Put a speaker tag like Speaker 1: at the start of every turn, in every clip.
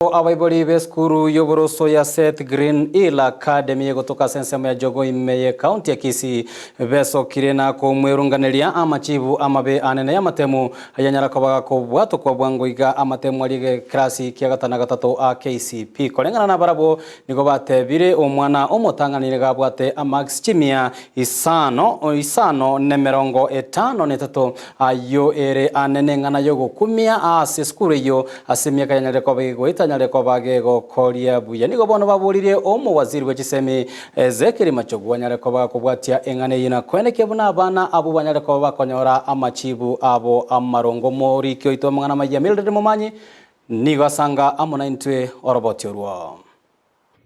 Speaker 1: Abaiboli beskuru yoboroso ya Set Greenhill Academy kutoka sensemo ya Jogo imeye county ya Kisii beso kirena ko mwerunganiria amachibu amabe anene ya matemu ayanyara kabaga ko bwato kwa bwango iga amatemu alige klasi kia gatana gatatu a KCPE kolengana na barabo nigo batebire omwana omotanganire gabwate amax chimia isano nemerongo etano netato ayo ere anene ngana yogo kumia ase skuru yo asemia kanyare ko bigwita nyareko bagego koria buya nigo bono baburirie omo waziri w'ekisemi Zekeri Machogu nyareko bakobwatia engane yina kweneke buna abana abo banyareko bakonyora amachibu abo amarongo mori kyo ito mwana majya Mildred Mumanyi nigo asanga amona intwe orobotyo ruo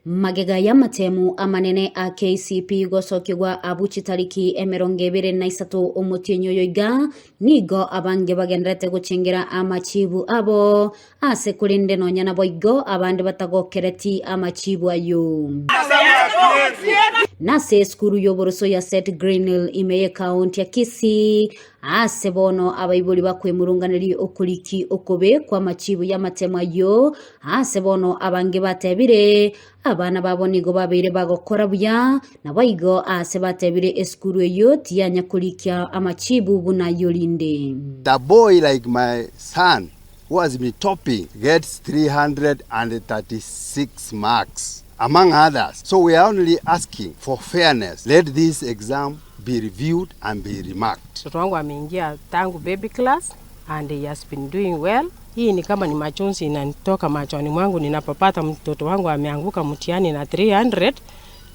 Speaker 1: magega ya matemu amanene a KCPE gocokigwa abuchi tariki 23 omutinyo yoiga nigo abange bagendete gucengera amachibu abo ase kurinde nonyana boigo abandi batagokereti amachibu ayo nase skuru yoboroso ya Set Greenhill imeye county ya Kisii ase bono abaiboli bakwe murunganiri okuliki okobe kwa machibu ya matemu ayo ase bono abange batebire abana babo nigo babire bagokora buya nabaigo ase batebire eskuru eyo tiyanya kulikia amachibu buna yolinde.
Speaker 2: The boy like my son who has been topping gets 336 marks among others. So we are only asking for fairness. Let this exam be reviewed and be remarked.
Speaker 3: Mtoto wangu ameingia tangu baby class and he has been doing well. Hii ni kama ni machozi inanitoka machoni mwangu ninapopata mtoto wangu ameanguka mtihani na 300.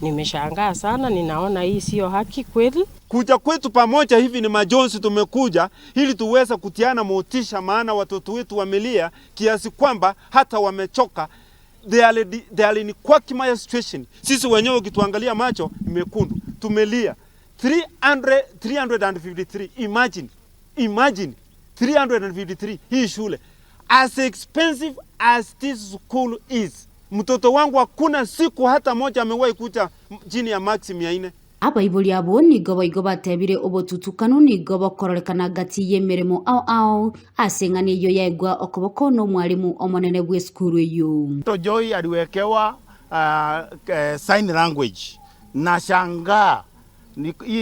Speaker 3: Nimeshangaa sana, ninaona hii sio haki kweli.
Speaker 4: Kuja kwetu pamoja hivi ni majonzi tumekuja ili tuweze kutiana motisha, maana watoto wetu wamelia kiasi kwamba hata wamechoka. They are in quagmire situation. Sisi wenyewe ukituangalia macho mekundu, tumelia. 353. Imagine 353 hii shule. As expensive as this school is, mtoto wangu hakuna siku hata moja amewahi kuja chini ya max 400.
Speaker 1: Aba ibuli abo nigo baigo batebire obotutukano nigo bakorolekana gati yemeremo au asengani yo yegwa okoboko no mwalimu omonene bwe skuru yo.
Speaker 5: Joy aliwekewa sign language na shanga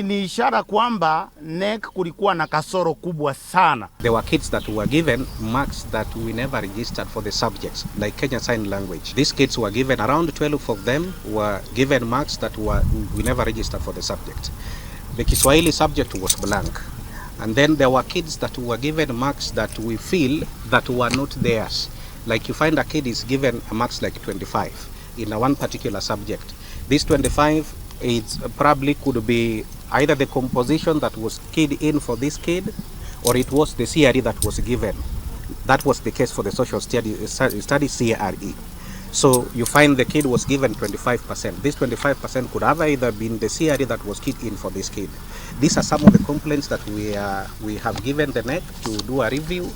Speaker 5: ni ishara kwamba NEC kulikuwa na kasoro kubwa sana.
Speaker 6: There were kids that were given marks that we never registered for the subjects, like Kenya Sign Language. These kids were given, around 12 of them were given marks that we never registered for the subject. The Kiswahili subject was blank. And then there were kids that were given marks that we feel that were not theirs. Like you find a kid is given a marks like 25 in a one particular subject. This 25 it probably could be either the composition that was keyed in for this kid, or it was the CRE that was given. That was the case for the social study CRE. So you find the kid was given 25%. This 25% could have either been the CRE that was keyed in for this kid. These are some of the complaints that we have given the NEC to do a review,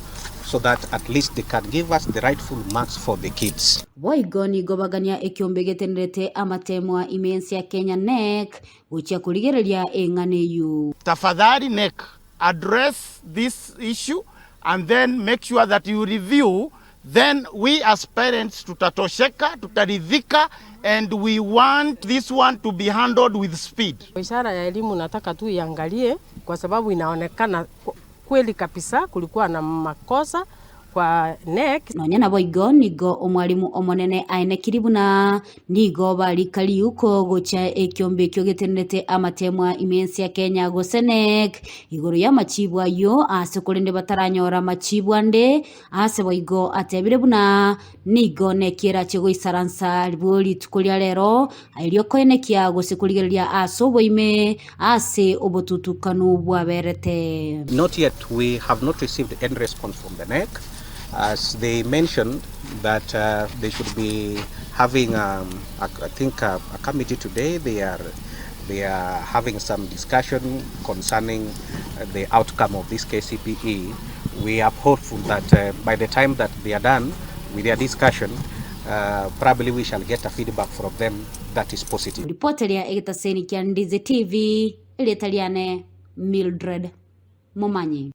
Speaker 6: so that at least they can give us the rightful marks for the kids.
Speaker 1: Boigoni gobagania ekyombegetenrete amatemwa imensi ya Kenya NEC ucha kuligereria engane yu.
Speaker 5: Tafadhali NEC, address this issue and then make sure that you review. Then we as parents tutatosheka, tutaridhika, and we want this one to be handled with speed.
Speaker 3: Wizara ya elimu nataka tu iangalie kwa sababu inaonekana kweli kabisa kulikuwa na makosa kwa NEC.
Speaker 1: Nonyana boigo nigo omwalimu omonene aine kiribuna nigo balikali uko gocha ekyombe kyogetenete amatemwa imensi ya Kenya gosenek igoro ya machibu ayo ase kolende bataranyora machibu ande ase boigo atebire buna nigo nekira chego isaransa liboli tukolia lero ailio koenekia gosekuligeria asoboime ase obotutukanu bwaberete.
Speaker 6: Not yet, we have not received any response from the NEC. As they mentioned that they should be having, I think, a committee today. They are having some discussion concerning the outcome of this KCPE. We are hopeful that by the time that they are done with their discussion, probably we shall get a feedback from them that is positive.
Speaker 1: Reporter Egita Seni kia Ndizi TV, ile Italiane Mildred Mumanyi.